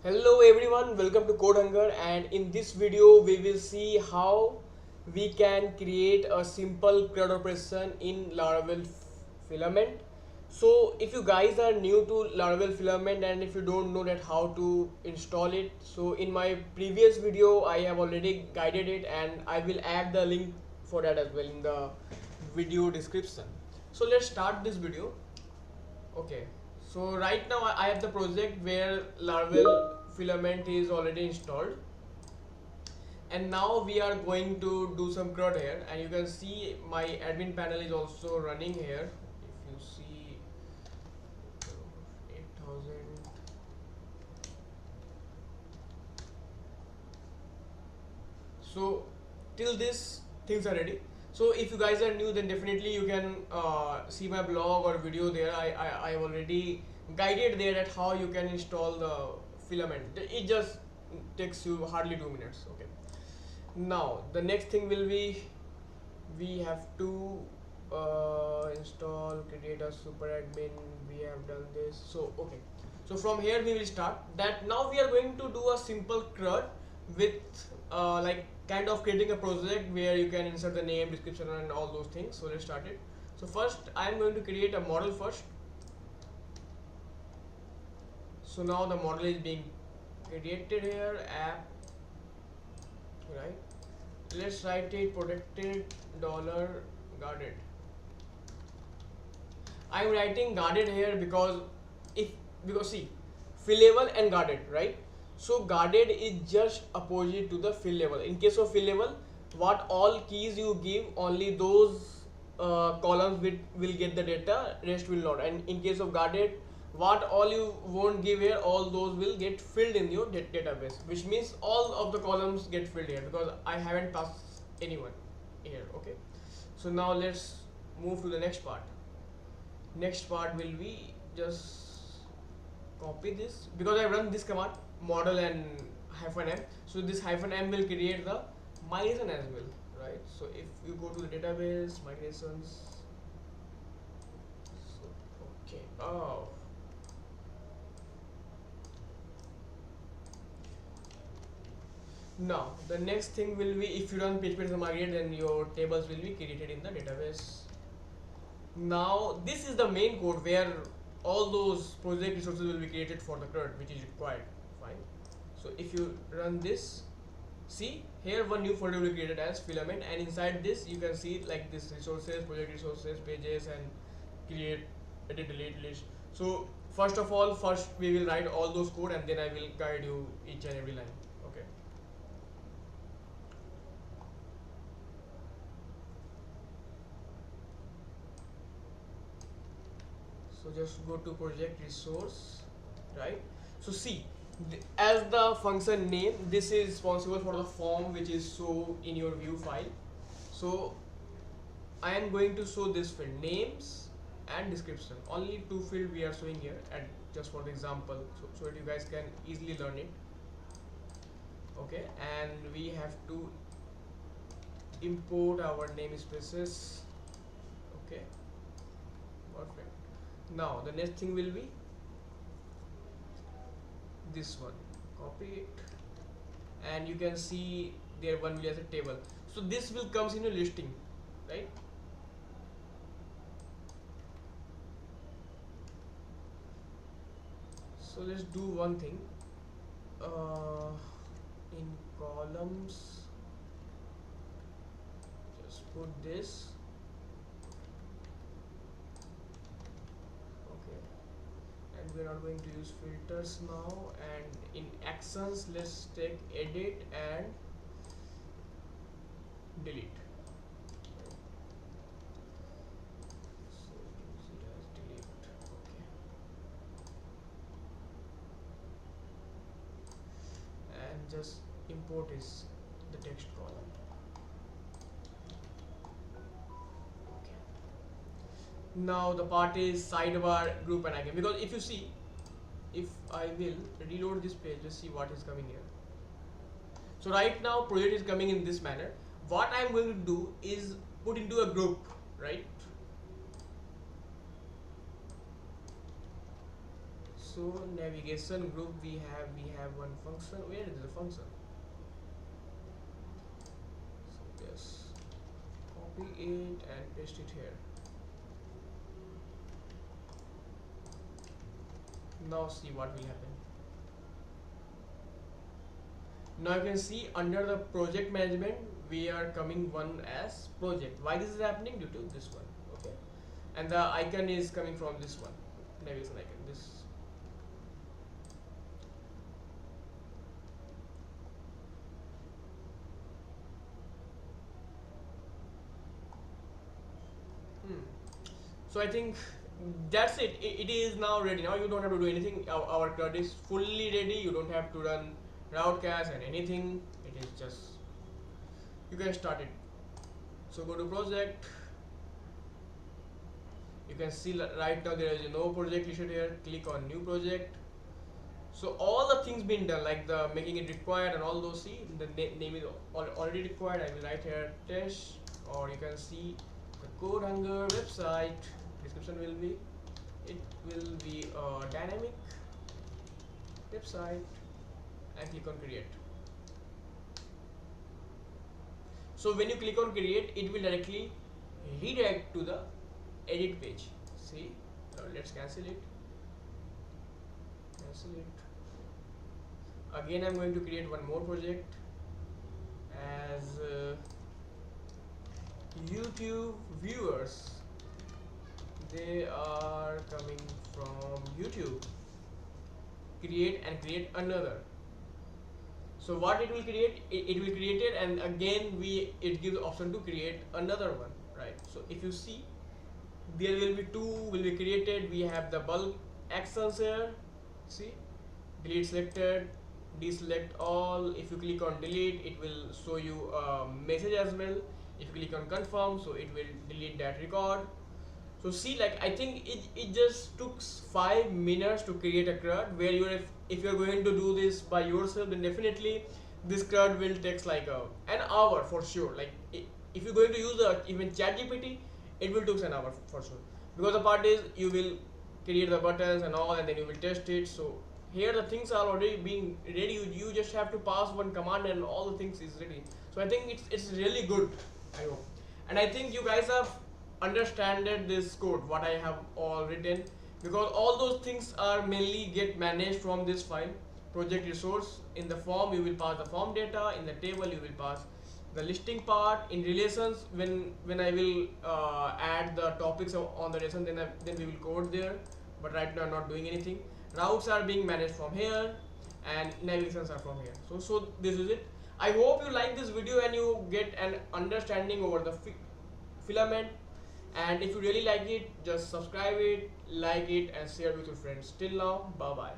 Hello everyone, welcome to CodeHunger, and in this video we will see how we can create a simple CRUD operation in Laravel Filament. So if you guys are new to Laravel Filament and if you don't know that how to install it, so in my previous video I have already guided it and I will add the link for that as well in the video description. So let's start this video. Okay, so right now I have the project where Laravel Filament is already installed, and now we are going to do some CRUD here, and you can see my admin panel is also running here. If you see 8000, so till this things are ready. So if you guys are new, then definitely you can see my blog or video there. I already guided there at how you can install the filament. It just takes you hardly 2 minutes. Okay, now the next thing will be we have to install, create a super admin. We have done this. So okay, so from here we will start that. Now we are going to do a simple CRUD with like kind of creating a project where you can insert the name, description and all those things. So let's start it. So first I am going to create a model first. So now the model is being created here, app, right? Let's write it protected dollar guarded. I'm writing guarded here because if because see, fill level and guarded, right? So guarded is just opposite to the fill level. In case of fill level, what all keys you give, only those columns will get the data, rest will not. And in case of guarded, what all you won't give here, all those will get filled in your database, which means all of the columns get filled here because I haven't passed anyone here. Okay, so now let's move to the next part. Next part will be just copy this because I run this command model and -m. So this -m will create the migration as well, right? So if you go to the database migrations, so okay, oh, now the next thing will be if you run php migrate, then your tables will be created in the database. Now this is the main code where all those project resources will be created for the CRUD which is required. Fine. So if you run this, see here one new folder will be created as filament, and inside this you can see like this resources, project resources, pages, and create, edit, delete list. So first of all, first we will write all those code and then I will guide you each and every line. Okay. So just go to project resource, right? So see, as the function name, this is responsible for the form which is show in your view file. So I am going to show this field names and description, only two field we are showing here, and just for the example, so that you guys can easily learn it. Okay, and we have to import our namespaces. Okay, perfect. Now the next thing will be this one, copy it, and you can see there one will as a table. So this will comes in a listing, right? So let's do one thing, in columns just put this. Okay, and we're not going to use filters now, and in actions let's take edit and delete. So use it as delete. Okay, and just import is the text column. Okay, now the part is sidebar, group and icon, because if you see, if I will reload this page, let's see what is coming here. So right now project is coming in this manner. What I am going to do is put into a group, right? So navigation group, we have one function. Where is the function? So yes, copy it and paste it here. Now see what will happen. Now you can see under the project management we are coming one as project. Why this is happening? Due to this one. Okay, and the icon is coming from this one, navigation icon. This. So I think that's it. It is now ready. Now you don't have to do anything. Our CRUD is fully ready. You don't have to run route cache and anything. It is just, you can start it. So go to project. You can see right now there is no project listed here. Click on new project. So all the things been done, like the making it required and all those. See, the name is already required. I will write here test, or you can see the CodeHunger website. Description will be, it will be a dynamic website, and click on create. So when you click on create, it will directly redirect to the edit page. See, now let's cancel it. Again, I'm going to create one more project as YouTube viewers. They are coming from YouTube. Create and create another. So what it will create? It will create it, and again it gives the option to create another one, right? So if you see, there will be two will be created. We have the bulk actions here. See, delete selected, deselect all. If you click on delete, it will show you a message as well. If you click on confirm, so it will delete that record. So see, like I think it just took 5 minutes to create a CRUD, where you're if you're going to do this by yourself, then definitely this CRUD will take like an hour for sure. Like if you're going to use the even ChatGPT, it will take an hour for sure, because the part is you will create the buttons and all, and then you will test it. So here the things are already being ready. You just have to pass one command and all the things is ready. So I think it's really good, I hope. And I think you guys have understood this code what I have all written, because all those things are mainly get managed from this file project resource. In the form you will pass the form data, in the table you will pass the listing part. In relations, when I will add the topics on the relation, then we will code there, but right now I'm not doing anything. Routes are being managed from here, and navigations are from here. So this is it. I hope you like this video and you get an understanding over the filament. And if you really like it, just subscribe it, like it, and share with your friends. Till now, bye bye.